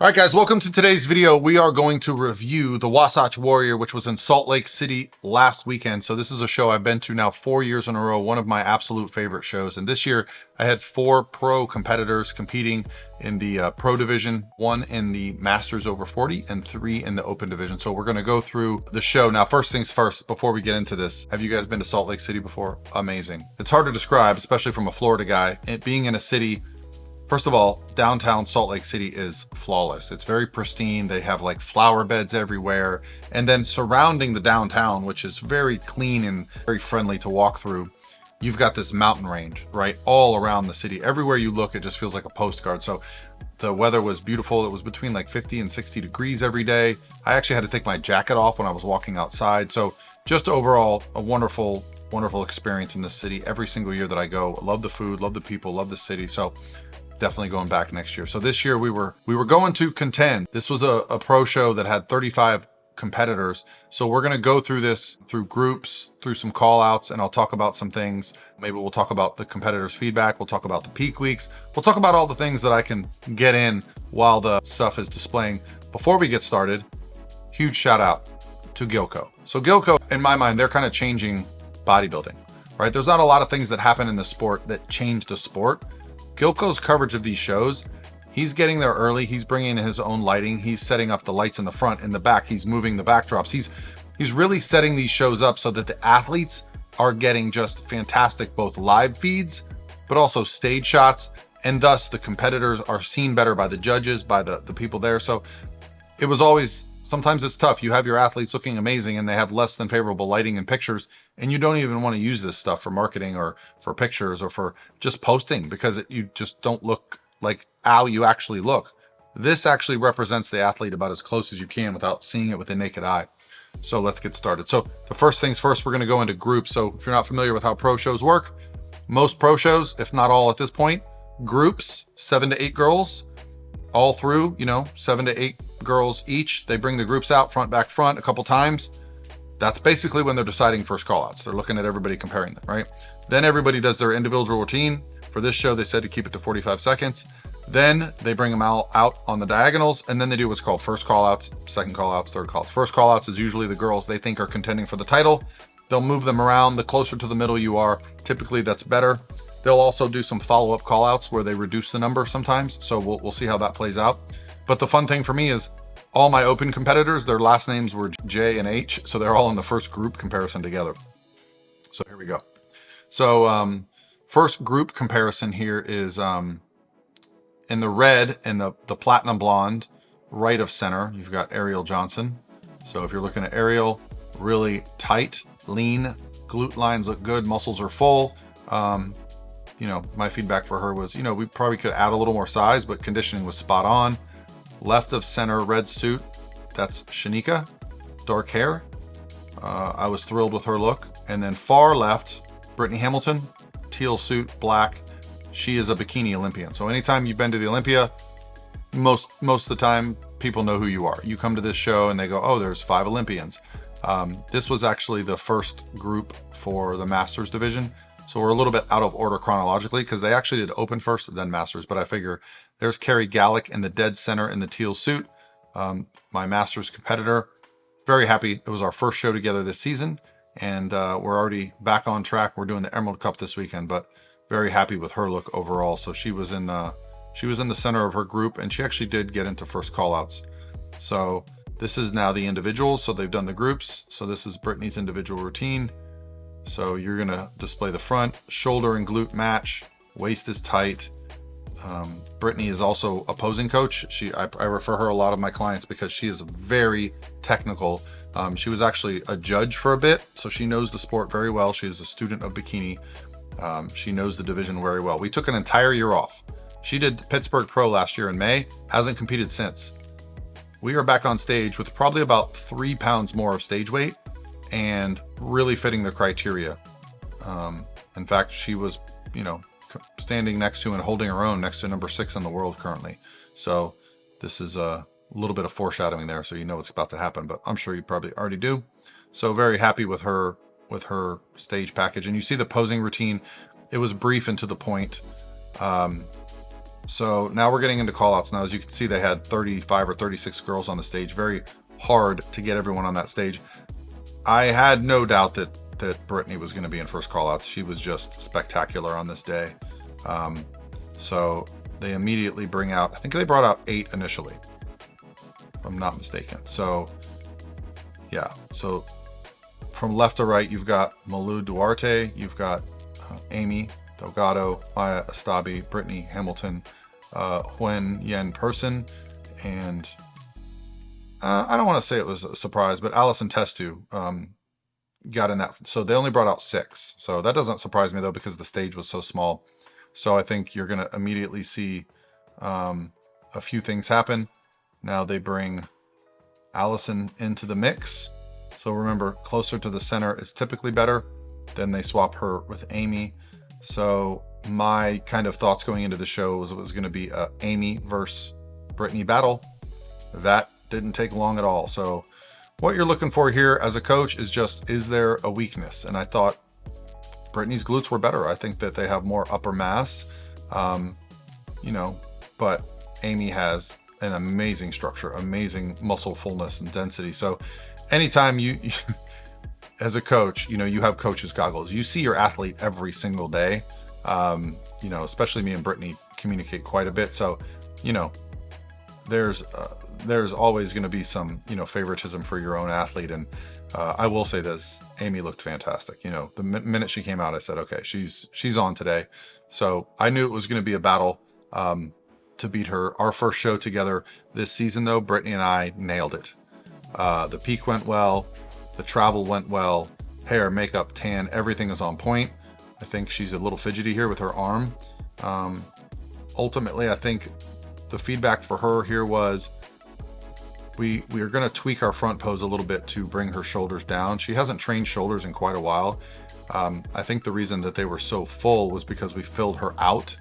All right, guys, welcome to today's video. We are going to review the Wasatch Warrior, which was in Salt Lake City last weekend. So this is a show I've been to now 4 years in a row, one of my absolute favorite shows. And this year I had 4 pro competitors competing in the pro division, 1 in the Masters over 40 and 3 in the open division. So we're going to go through the show. Now, first things first, before we get into this, have you guys been to Salt Lake City before? Amazing. It's hard to describe, especially from a Florida guy. It being in a city, first of all, downtown Salt Lake City is flawless. It's very pristine. They have like flower beds everywhere. And then surrounding the downtown, which is very clean and very friendly to walk through, you've got this mountain range, right? All around the city. Everywhere you look, it just feels like a postcard. So the weather was beautiful. It was between like 50 and 60 degrees every day. I actually had to take my jacket off when I was walking outside. So just overall, a wonderful experience in the city every single year that I go. Love the food, love the people, love the city. So definitely going back next year. So this year we were going to contend. This was a pro show that had 35 competitors. So we're going to go through this through groups, through some call outs, and I'll talk about some things. Maybe we'll talk about the competitors' feedback. We'll talk about the peak weeks. We'll talk about all the things that I can get in while the stuff is displaying. Before we get started, huge shout out to Gilco. So Gilco, in my mind, they're kind of changing bodybuilding, right? There's not a lot of things that happen in the sport that change the sport. Gilco's coverage of these shows, he's getting there early. He's bringing in his own lighting. He's setting up the lights in the front, in the back. He's moving the backdrops. He's really setting these shows up so that the athletes are getting just fantastic, both live feeds, but also stage shots. And thus the competitors are seen better by the judges, by the people there. So it was always, sometimes it's tough. You have your athletes looking amazing and they have less than favorable lighting and pictures, and you don't even want to use this stuff for marketing or for pictures or for just posting because you just don't look like how you actually look. This actually represents the athlete about as close as you can without seeing it with the naked eye. So let's get started. So the first things first, we're going to go into groups. So if you're not familiar with how pro shows work, most pro shows, if not all at this point, groups, 7 to 8 girls, all through, 7 to 8 girls each. They bring the groups out front, back, front a couple times. That's basically when they're deciding first call outs. They're looking at everybody, comparing them, right? Then everybody does their individual routine. For this show, they said to keep it to 45 seconds. Then they bring them out on the diagonals, and then they do what's called first call outs, second call outs, third call outs. First call outs is usually the girls they think are contending for the title. They'll move them around. The closer to the middle you are, typically that's better. They'll also do some follow-up call outs where they reduce the number sometimes. So we'll see how that plays out. But the fun thing for me is all my open competitors, their last names were J and H. So they're all in the first group comparison together. So here we go. So first group comparison here is in the red and the platinum blonde, right of center, you've got Arielle Johnson. So if you're looking at Arielle, really tight, lean, glute lines look good, muscles are full. My feedback for her was, we probably could add a little more size, but conditioning was spot on. Left of center, red suit, that's Shaneeka, dark hair. I was thrilled with her look. And then far left, Brittany Hamilton, teal suit, black. She is a bikini Olympian. So anytime you've been to the Olympia, most of the time, people know who you are. You come to this show and they go, oh, there's 5 Olympians. This was actually the first group for the Masters division. So we're a little bit out of order chronologically because they actually did open first, then Masters. But I figure there's Carrie Gallic in the dead center in the teal suit, my Masters competitor. Very happy. It was our first show together this season, and we're already back on track. We're doing the Emerald Cup this weekend, but very happy with her look overall. So she was in the center of her group, and she actually did get into first callouts. So this is now the individuals. So they've done the groups. So this is Brittany's individual routine. So you're going to display the front, shoulder and glute match, waist is tight. Brittany is also a posing coach. I refer her a lot of my clients because she is very technical. She was actually a judge for a bit, so she knows the sport very well. She is a student of Bikini. She knows the division very well. We took an entire year off. She did Pittsburgh Pro last year in May, hasn't competed since. We are back on stage with probably about 3 pounds more of stage weight and really fitting the criteria. In fact, she was, standing next to and holding her own next to number 6 in the world currently. So this is a little bit of foreshadowing there, so you know what's about to happen, but I'm sure you probably already do. So very happy with her stage package. And you see the posing routine. It was brief and to the point. So now we're getting into callouts. Now, as you can see, they had 35 or 36 girls on the stage. Very hard to get everyone on that stage. I had no doubt that Brittany was going to be in first callouts. She was just spectacular on this day. So they immediately bring out, I think they brought out 8 initially, if I'm not mistaken. So yeah, so from left to right, you've got Malu Duarte, you've got Amy Delgado, Maya Astabi, Brittany Hamilton, Huen Yen Person, and I don't want to say it was a surprise, but Allison Testu got in that. So they only brought out 6. So that doesn't surprise me though, because the stage was so small. So I think you're going to immediately see a few things happen. Now they bring Allison into the mix. So remember, closer to the center is typically better. Then they swap her with Amy. So my kind of thoughts going into the show was it was going to be a Amy versus Brittany battle. That didn't take long at all. So what you're looking for here as a coach is just, is there a weakness? And I thought Brittany's glutes were better. I think that they have more upper mass, but Amy has an amazing structure, amazing muscle fullness and density. So anytime you as a coach, you have coach's goggles. You see your athlete every single day. Especially me and Brittany communicate quite a bit. So, there's always going to be some, favoritism for your own athlete. And I will say this, Amy looked fantastic. The minute she came out, I said, okay, she's on today. So I knew it was going to be a battle to beat her. Our first show together this season, though, Brittany and I nailed it. The peak went well. The travel went well. Hair, makeup, tan, everything is on point. I think she's a little fidgety here with her arm. Ultimately, I think the feedback for her here was we are going to tweak our front pose a little bit to bring her shoulders down. She hasn't trained shoulders in quite a while. I think the reason that they were so full was because we filled her out.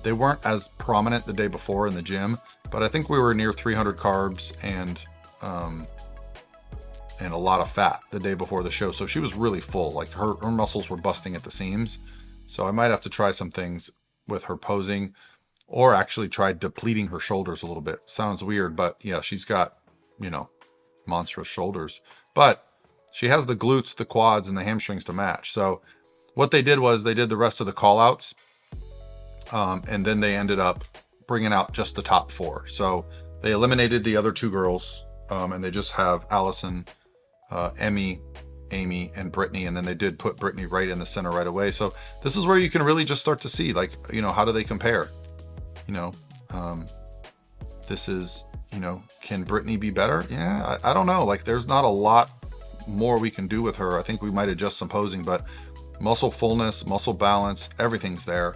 They weren't as prominent the day before in the gym, but I think we were near 300 carbs and a lot of fat the day before the show. So she was really full, like her muscles were busting at the seams. So I might have to try some things with her posing, or actually try depleting her shoulders a little bit. Sounds weird, but yeah, she's got, monstrous shoulders, but she has the glutes, the quads, and the hamstrings to match. So what they did was they did the rest of the call outs. And then they ended up bringing out just the top 4. So they eliminated the other 2 girls, and they just have Allison, Emmy, Amy, and Brittany. And then they did put Brittany right in the center right away. So this is where you can really just start to see, how do they compare? This is, can Brittany be better? Yeah, I don't know. There's not a lot more we can do with her. I think we might adjust some posing, but muscle fullness, muscle balance, everything's there.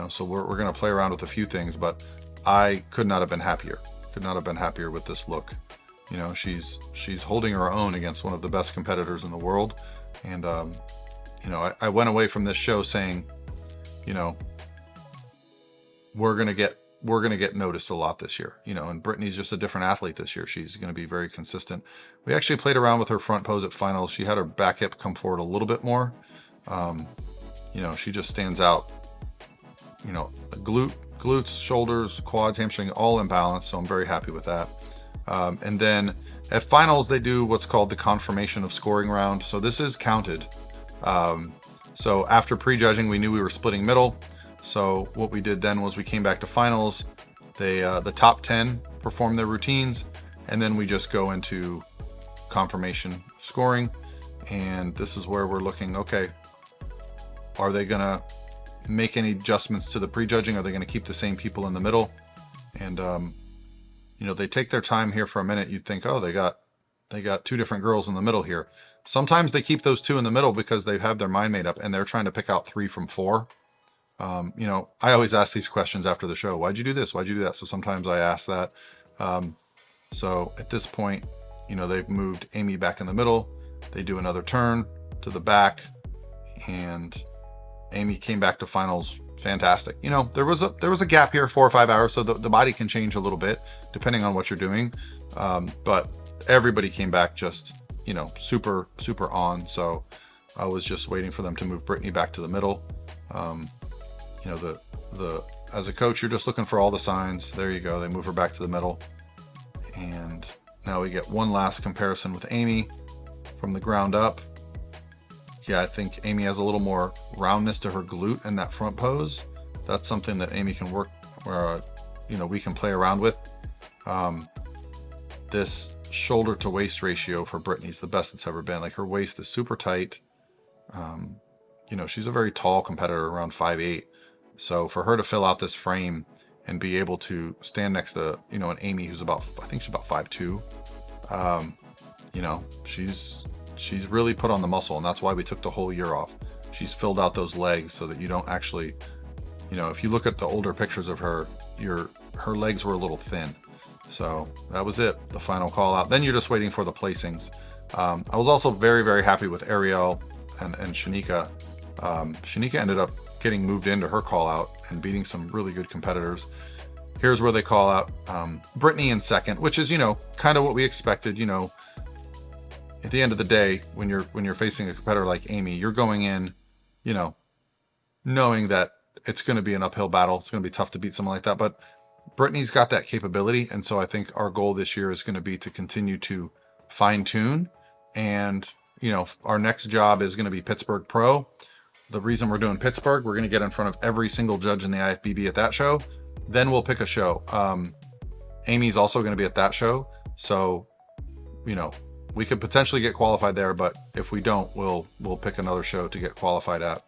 So we're going to play around with a few things, but I could not have been happier. With this look. She's holding her own against one of the best competitors in the world. And, I went away from this show saying, we're going to get noticed a lot this year, and Brittany's just a different athlete this year. She's going to be very consistent. We actually played around with her front pose at finals. She had her back hip come forward a little bit more. She just stands out, glutes, shoulders, quads, hamstring, all in balance. So I'm very happy with that. And then at finals, they do what's called the confirmation of scoring round. So this is counted. So after prejudging, we knew we were splitting middle. So what we did then was we came back to finals. The top 10 perform their routines, and then we just go into confirmation scoring. And this is where we're looking, okay, are they going to make any adjustments to the prejudging? Are they going to keep the same people in the middle? And, they take their time here for a minute. You'd think, oh, they got 2 different girls in the middle here. Sometimes they keep those 2 in the middle because they have their mind made up and they're trying to pick out 3 from 4. I always ask these questions after the show. Why'd you do this? Why'd you do that? So sometimes I ask that. So at this point, they've moved Amy back in the middle. They do another turn to the back, and Amy came back to finals. Fantastic. There was a gap here, 4 or 5 hours. So the body can change a little bit depending on what you're doing. But everybody came back just, super, super on. So I was just waiting for them to move Brittany back to the middle. as a coach, you're just looking for all the signs. There you go. They move her back to the middle. And now we get one last comparison with Amy from the ground up. Yeah, I think Amy has a little more roundness to her glute in that front pose. That's something that Amy can work, or we can play around with. This shoulder to waist ratio for Brittany is the best it's ever been. Like, her waist is super tight. She's a very tall competitor, around 5'8". So for her to fill out this frame and be able to stand next to, an Amy who's about 5'2", she's really put on the muscle, and that's why we took the whole year off. She's filled out those legs so that you don't actually, if you look at the older pictures of her, her legs were a little thin. So that was it, the final call out. Then you're just waiting for the placings. I was also very, very happy with Arielle and Shaneeka. Shaneeka ended up getting moved into her call out and beating some really good competitors. Here's where they call out Brittany in second, which is, kind of what we expected. At the end of the day, when you're facing a competitor like Amy, you're going in, knowing that it's going to be an uphill battle. It's going to be tough to beat someone like that, but Brittany's got that capability. And so I think our goal this year is going to be to continue to fine tune. And, our next job is going to be Pittsburgh Pro. The reason we're doing Pittsburgh, we're going to get in front of every single judge in the IFBB at that show. Then we'll pick a show. Amy's also going to be at that show. So, we could potentially get qualified there, but if we don't, we'll pick another show to get qualified at.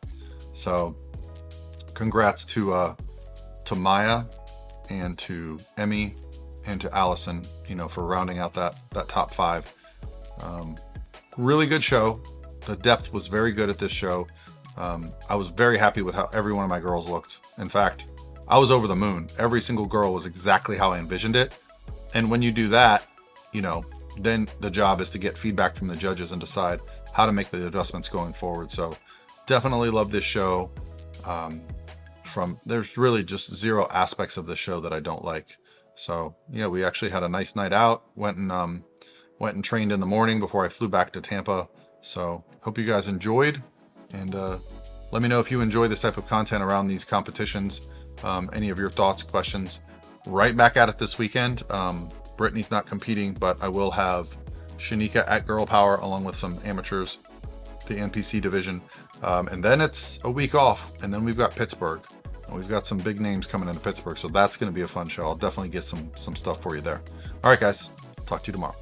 So congrats to Maya and to Emmy and to Allison, for rounding out that top 5. Really good show. The depth was very good at this show. I was very happy with how every one of my girls looked. In fact, I was over the moon. Every single girl was exactly how I envisioned it. And when you do that, then the job is to get feedback from the judges and decide how to make the adjustments going forward. So definitely love this show. There's really just zero aspects of this show that I don't like. So yeah, we actually had a nice night out. Went and trained in the morning before I flew back to Tampa. So hope you guys enjoyed, and let me know if you enjoy this type of content around these competitions. Any of your thoughts, questions. Right back at it this weekend. Brittany's not competing, but I will have Shaneeka at Girl Power along with some amateurs, the NPC division. And then it's a week off, and then we've got Pittsburgh. And we've got some big names coming into Pittsburgh, so that's going to be a fun show. I'll definitely get some stuff for you there. All right, guys. Talk to you tomorrow.